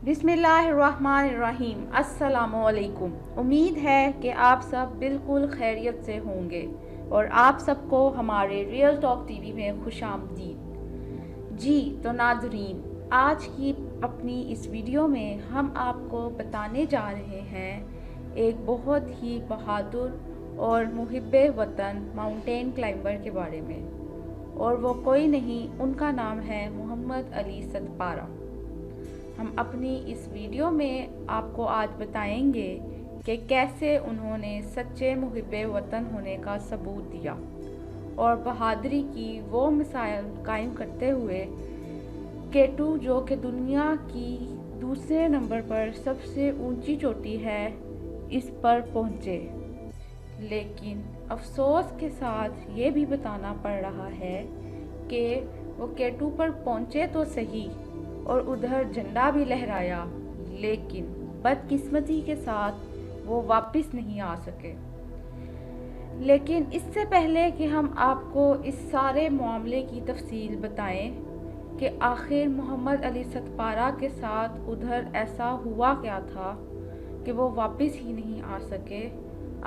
बिस्मिल्लाहिर्रहमानिर्रहीम। अस्सलामुअलैकुम। उम्मीद है कि आप सब बिल्कुल खैरियत से होंगे और आप सबको हमारे रियल टॉक टीवी में खुशामदीद। जी तो नाज़रीन, आज की अपनी इस वीडियो में हम आपको बताने जा रहे हैं एक बहुत ही बहादुर और मुहिब्बे वतन माउंटेन क्लाइंबर के बारे में, और वो कोई नहीं, उनका नाम है मोहम्मद अली सतपारा। हम अपनी इस वीडियो में आपको आज बताएंगे कि कैसे उन्होंने सच्चे मुहिब्बे वतन होने का सबूत दिया और बहादुरी की वो मिसाल कायम करते हुए K2, जो कि दुनिया की दूसरे नंबर पर सबसे ऊंची चोटी है, इस पर पहुंचे। लेकिन अफसोस के साथ ये भी बताना पड़ रहा है कि वो K2 पर पहुंचे तो सही और उधर झंडा भी लहराया, लेकिन बदकिस्मती के साथ वो वापस नहीं आ सके। लेकिन इससे पहले कि हम आपको इस सारे मामले की तफसील बताएं कि आखिर मोहम्मद अली सतपारा के साथ उधर ऐसा हुआ क्या था कि वो वापस ही नहीं आ सके,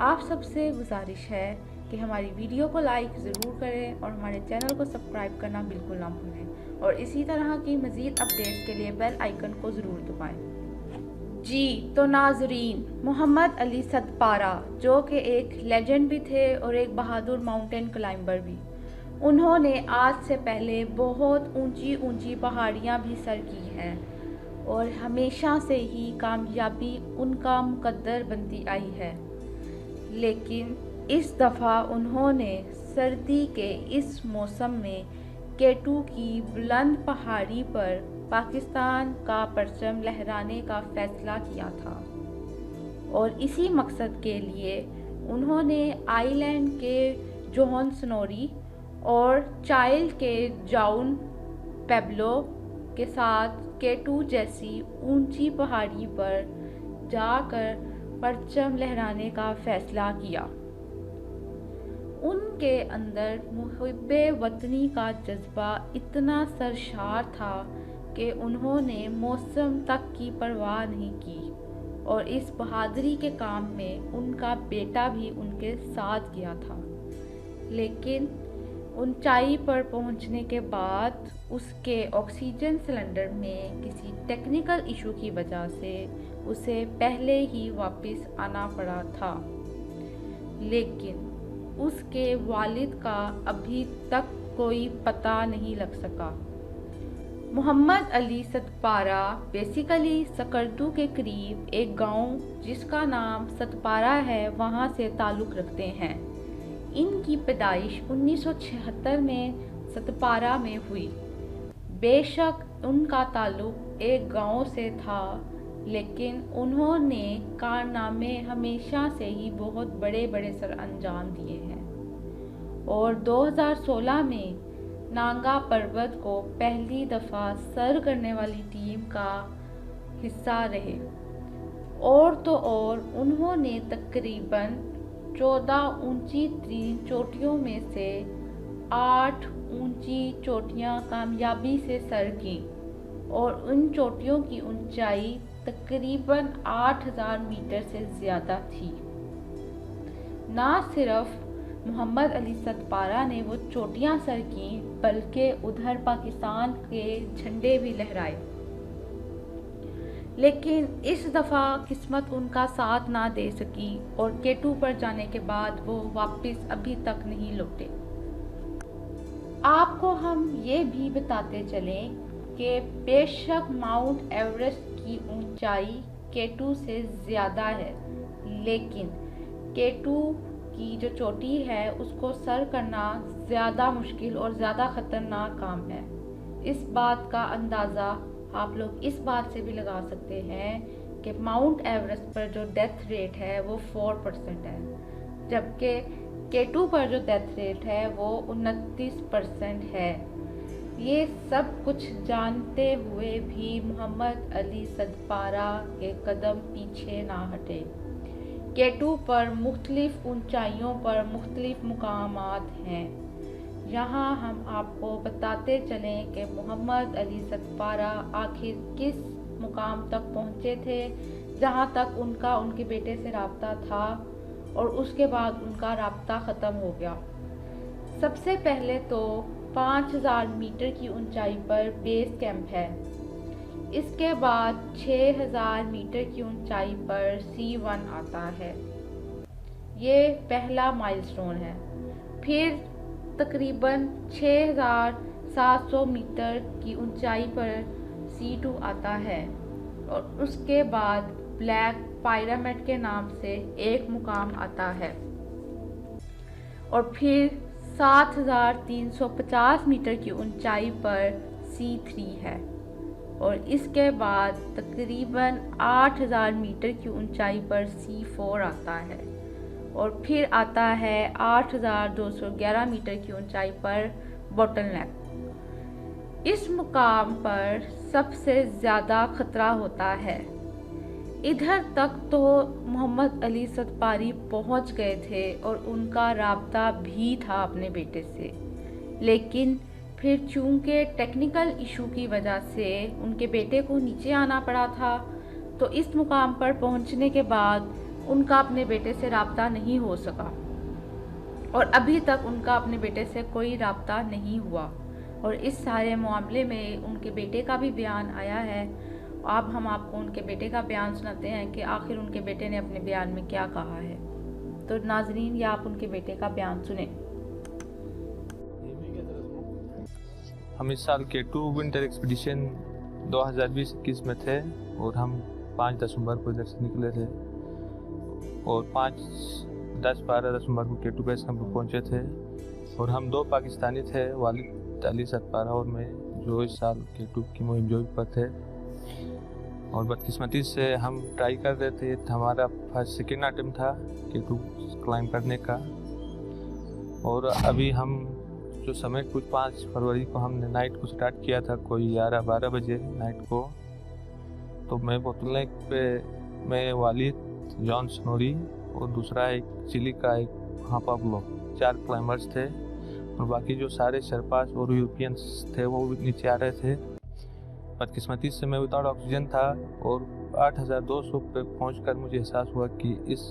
आप सबसे गुजारिश है कि हमारी वीडियो को लाइक ज़रूर करें और हमारे चैनल को सब्सक्राइब करना बिल्कुल ना भूलें, और इसी तरह की मज़ीद अपडेट्स के लिए बेल आइकन को ज़रूर दबाएं। जी तो नाज़रीन, मोहम्मद अली सतपारा जो कि एक लेजेंड भी थे और एक बहादुर माउंटेन क्लाइंबर भी, उन्होंने आज से पहले बहुत ऊंची ऊंची पहाड़ियां भी सर की हैं और हमेशा से ही कामयाबी उनका मुकद्दर बनती आई है। लेकिन इस दफ़ा उन्होंने सर्दी के इस मौसम में K2 की बुलंद पहाड़ी पर पाकिस्तान का परचम लहराने का फ़ैसला किया था, और इसी मकसद के लिए उन्होंने आइलैंड के जोहन स्नोरी और चाइल्ड के जाउन पेब्लो के साथ K2 जैसी ऊंची पहाड़ी पर जाकर परचम लहराने का फ़ैसला किया। उनके अंदर मुहिब्बे वतनी का जज्बा इतना सरशार था कि उन्होंने मौसम तक की परवाह नहीं की, और इस बहादुरी के काम में उनका बेटा भी उनके साथ गया था। लेकिन ऊंचाई पर पहुंचने के बाद उसके ऑक्सीजन सिलेंडर में किसी टेक्निकल इशू की वजह से उसे पहले ही वापस आना पड़ा था। लेकिन उसके वालिद का अभी तक कोई पता नहीं लग सका। मोहम्मद अली सतपारा बेसिकली सकरदू के करीब एक गांव जिसका नाम सतपारा है, वहां से ताल्लुक़ रखते हैं। इनकी पैदाइश 1976 में सतपारा में हुई। बेशक उनका ताल्लुक़ एक गांव से था, लेकिन उन्होंने कारनामे हमेशा से ही बहुत बड़े बड़े सर अंजाम दिए हैं, और 2016 में नांगा पर्वत को पहली दफ़ा सर करने वाली टीम का हिस्सा रहे। और तो और उन्होंने तकरीबन 14 ऊंची चोटियों में से 8 ऊंची चोटियां कामयाबी से सर की, और उन चोटियों की ऊंचाई तकरीबन 8000 मीटर से ज़्यादा थी। ना सिर्फ मोहम्मद अली सतपारा ने वो चोटियां सर की, बल्कि उधर पाकिस्तान के झंडे भी लहराए। लेकिन इस दफ़ा किस्मत उनका साथ ना दे सकी, और K2 पर जाने के बाद वो वापस अभी तक नहीं लौटे। आपको हम ये भी बताते चलें कि बेशक माउंट एवरेस्ट की ऊंचाई K2 से ज़्यादा है, लेकिन K2 की जो चोटी है उसको सर करना ज़्यादा मुश्किल और ज़्यादा ख़तरनाक काम है। इस बात का अंदाज़ा आप लोग इस बात से भी लगा सकते हैं कि माउंट एवरेस्ट पर जो डेथ रेट है वो 4% है, जबकि K2 पर जो डेथ रेट है वो 29% है। ये सब कुछ जानते हुए भी मोहम्मद अली सतपारा के कदम पीछे ना हटे। K2 पर मुख्तलिफ ऊंचाइयों पर मुख्तलिफ मुकामात हैं। यहाँ हम आपको बताते चलें कि मोहम्मद अली सतपारा आखिर किस मुकाम तक पहुँचे थे जहाँ तक उनका उनके बेटे से राब्ता था, और उसके बाद उनका राब्ता ख़त्म हो गया। सबसे पहले तो 5000 मीटर की ऊंचाई पर बेस कैंप है। इसके बाद 6000 मीटर की ऊंचाई पर C1 आता है। ये पहला माइलस्टोन है। फिर तकरीबन 6700 मीटर की ऊंचाई पर C2 आता है, और उसके बाद ब्लैक पिरामिड के नाम से एक मुकाम आता है, और फिर 7350 मीटर की ऊंचाई पर C3 है, और इसके बाद तकरीबन 8000 मीटर की ऊंचाई पर C4 आता है, और फिर आता है 8211 मीटर की ऊंचाई पर बोटलनेक। इस मुकाम पर सबसे ज़्यादा ख़तरा होता है। इधर तक तो मोहम्मद अली सतपारी पहुंच गए थे और उनका राब्ता भी था अपने बेटे से, लेकिन फिर चूंकि टेक्निकल इशू की वजह से उनके बेटे को नीचे आना पड़ा था, तो इस मुकाम पर पहुंचने के बाद उनका अपने बेटे से राब्ता नहीं हो सका, और अभी तक उनका अपने बेटे से कोई राब्ता नहीं हुआ। और इस सारे मामले में उनके बेटे का भी बयान आया है। अब हम आपको उनके बेटे का बयान सुनाते हैं कि आखिर उनके बेटे ने अपने बयान में क्या कहा है। तो नाजरीन, या आप उनके बेटे का बयान सुने। हम इस साल के टू विंटर एक्सपीडिशन 2020-21 में थे, और हम 5 दिसंबर को इधर से निकले थे, और 5, 10, 12 दिसंबर को K2 बेस कैंप पर पहुँचे थे। और हम 2 पाकिस्तानी थे, वालिद अली सतपारा और मैं, जो इस साल K2 की मुहिम जोई पर थे। और बदकिस्मती से हम ट्राई कर रहे थे, हमारा फर्स्ट सेकेंड अटेम्प्ट था K2 क्लाइंब करने का। और अभी हम जो समय कुछ 5 फरवरी को हमने नाइट को स्टार्ट किया था, कोई 11-12 बजे नाइट को। तो मैं बोतलनेक पे मैं वालिद, जॉन स्नोरी और दूसरा एक चिली का एक पाब्लो, 4 क्लाइंबर्स थे, और बाकी जो सारे शर्पास और यूरोपियंस थे वो भी नीचे आ रहे थे। बदकिस्मती से मैं विदाउट ऑक्सीजन था, और 8200 पे पहुंचकर मुझे एहसास हुआ कि इस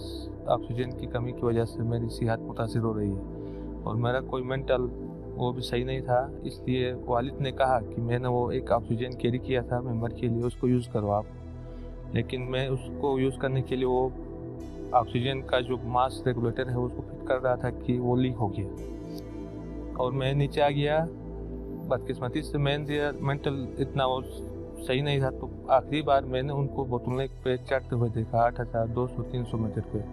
ऑक्सीजन की कमी की वजह से मेरी सेहत मुतासिर हो रही है, और मेरा कोई मेंटल वो भी सही नहीं था। इसलिए वालिद ने कहा कि मैंने वो एक ऑक्सीजन कैरी किया था मेंबर के लिए, उसको यूज़ करो आप। लेकिन मैं उसको यूज़ करने के लिए वो ऑक्सीजन का जो मास रेगुलेटर है उसको फिट कर रहा था कि वो लीक हो गया, और मैं नीचे आ गया। बदकिस्मती से मेंटल इतना वो सही नहीं था, तो आखिरी बार मैंने उनको बोतलनेक पे चढ़ते हुए देखा 8200-300 मीटर पे,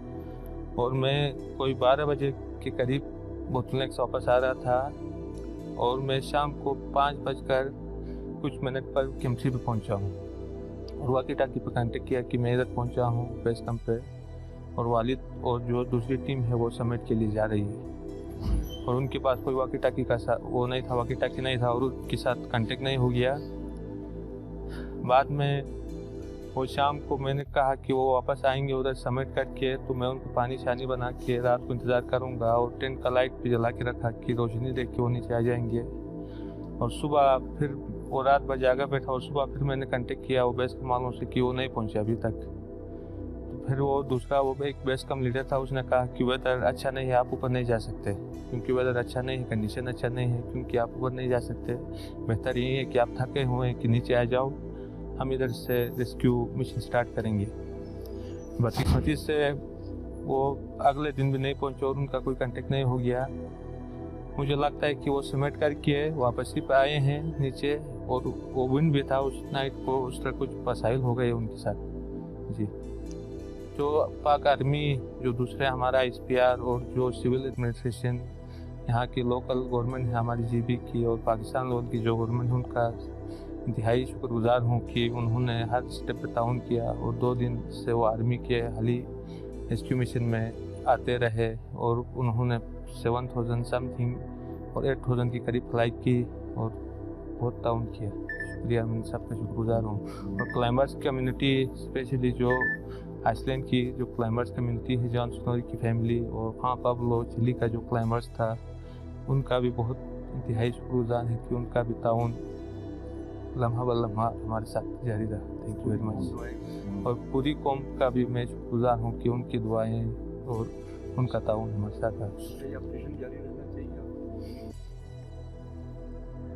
और मैं कोई 12 बजे के करीब बोतलनेक से वापस आ रहा था, और मैं शाम को 5 बजकर कुछ मिनट पर केम्प्टी पे पहुंचा हूँ, और वाकी टाकी पे कांटेक्ट किया कि मैं इधर पहुंचा हूँ बेस कैंप पे, और वालिद और जो दूसरी टीम है वो समिट के लिए जा रही है, और उनके पास कोई वाकी टाकी का वो नहीं था, वाकी टाकी नहीं था, और उनके साथ कांटेक्ट नहीं हो गया। बाद में वो शाम को मैंने कहा कि वो वापस आएंगे उधर समिट करके, तो मैं उनको पानी शानी बना के रात को इंतज़ार करूँगा, और टेंट का लाइट भी जला के रखा कि रोशनी देख के वो नीचे आ जाएंगे। और सुबह फिर वो रात भर जागा बैठा, और सुबह फिर मैंने कांटेक्ट किया वो बेस कैंप वालों से कि वो नहीं पहुँचे अभी तक। तो फिर वो दूसरा वो एक बेस कैंप लीडर था, उसने कहा कि वेदर अच्छा नहीं है, आप ऊपर नहीं जा सकते, क्योंकि वेदर अच्छा नहीं है, कंडीशन अच्छा नहीं है, क्योंकि आप ऊपर नहीं जा सकते। बेहतर यही है कि आप थके हुए हैं कि नीचे आ जाओ, हम इधर से रेस्क्यू मिशन स्टार्ट करेंगे। बदकिस्मती से वो अगले दिन भी नहीं पहुंचे, और उनका कोई कांटेक्ट नहीं हो गया। मुझे लगता है कि वो समिट करके वापस ही पे आए हैं नीचे, और वो विंड भी था उस नाइट को, उस तरह कुछ मसाइल हो गए उनके साथ जी। जो पाक आर्मी, जो दूसरे हमारा ISPR और जो सिविल एडमिनिस्ट्रेशन, यहाँ की लोकल गवर्नमेंट है हमारी GB की, और पाकिस्तान लेवल की जो गवर्नमेंट है, उनका इंतहाई शुक्रगुजार हूँ कि उन्होंने हर स्टेप पे ताउन किया, और 2 दिन से वो आर्मी के हाली रेस्क्यू मिशन में आते रहे, और उन्होंने 7000 समथिंग और 8000 की करीब फ्लाई की, और बहुत ताउन किया। शुक्रिया, मैं सबका शुक्रगुजार हूँ। और क्लाइंबर्स कम्युनिटी, स्पेशली जो आइसलैंड की जो क्लाइंबर्स कम्युनिटी है, जॉन स्नोरी की फैमिली, और पाब्लो चिली का जो क्लाइंबर्स था, उनका भी बहुत इंतहाई शुक्रगुजार है कि उनका भी ताउन लम्हा ब लम्हा हमारे साथ जारी रहा। Thank you very much. और पूरी कौम का भी मैं शुक्रगुजार हूँ कि उनकी दुआएं और उनका ताउन हमारे साथ है।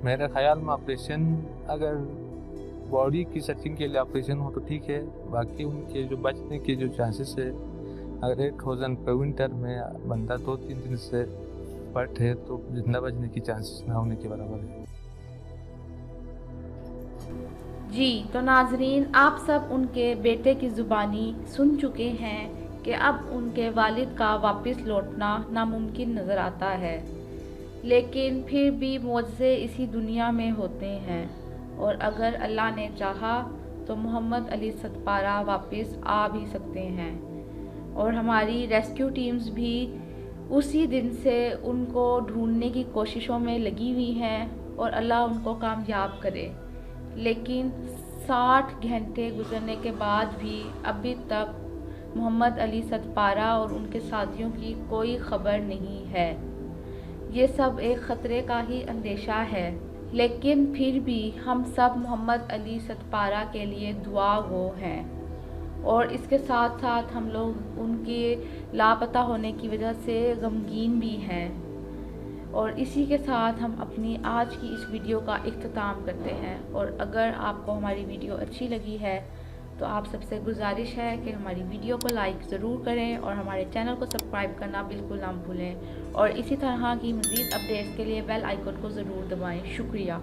मेरे ख्याल में ऑपरेशन अगर बॉडी की सर्चिंग के लिए ऑपरेशन हो तो ठीक है, बाकी उनके जो बचने के जो चांसेस है, अगर 8000 पर विंटर में बंदा 2-3 दिन से पट है तो जिंदा बचने की चांसेस ना होने के बराबर है। जी तो नाजरीन, आप सब उनके बेटे की ज़ुबानी सुन चुके हैं कि अब उनके वालिद का वापस लौटना नामुमकिन नज़र आता है, लेकिन फिर भी मौजज़े इसी दुनिया में होते हैं और अगर अल्लाह ने चाहा तो मोहम्मद अली सतपारा वापस आ भी सकते हैं। और हमारी रेस्क्यू टीम्स भी उसी दिन से उनको ढूंढने की कोशिशों में लगी हुई हैं और अल्लाह उनको कामयाब करे। लेकिन 60 घंटे गुजरने के बाद भी अभी तक मोहम्मद अली सतपारा और उनके साथियों की कोई खबर नहीं है। ये सब एक ख़तरे का ही अंदेशा है, लेकिन फिर भी हम सब मोहम्मद अली सतपारा के लिए दुआ गो हैं और इसके साथ साथ हम लोग उनके लापता होने की वजह से गमगीन भी हैं। और इसी के साथ हम अपनी आज की इस वीडियो का इख्तिताम करते हैं। और अगर आपको हमारी वीडियो अच्छी लगी है तो आप सबसे गुजारिश है कि हमारी वीडियो को लाइक ज़रूर करें और हमारे चैनल को सब्सक्राइब करना बिल्कुल ना भूलें और इसी तरह की मज़ीद अपडेट्स के लिए बेल आइकन को ज़रूर दबाएं। शुक्रिया।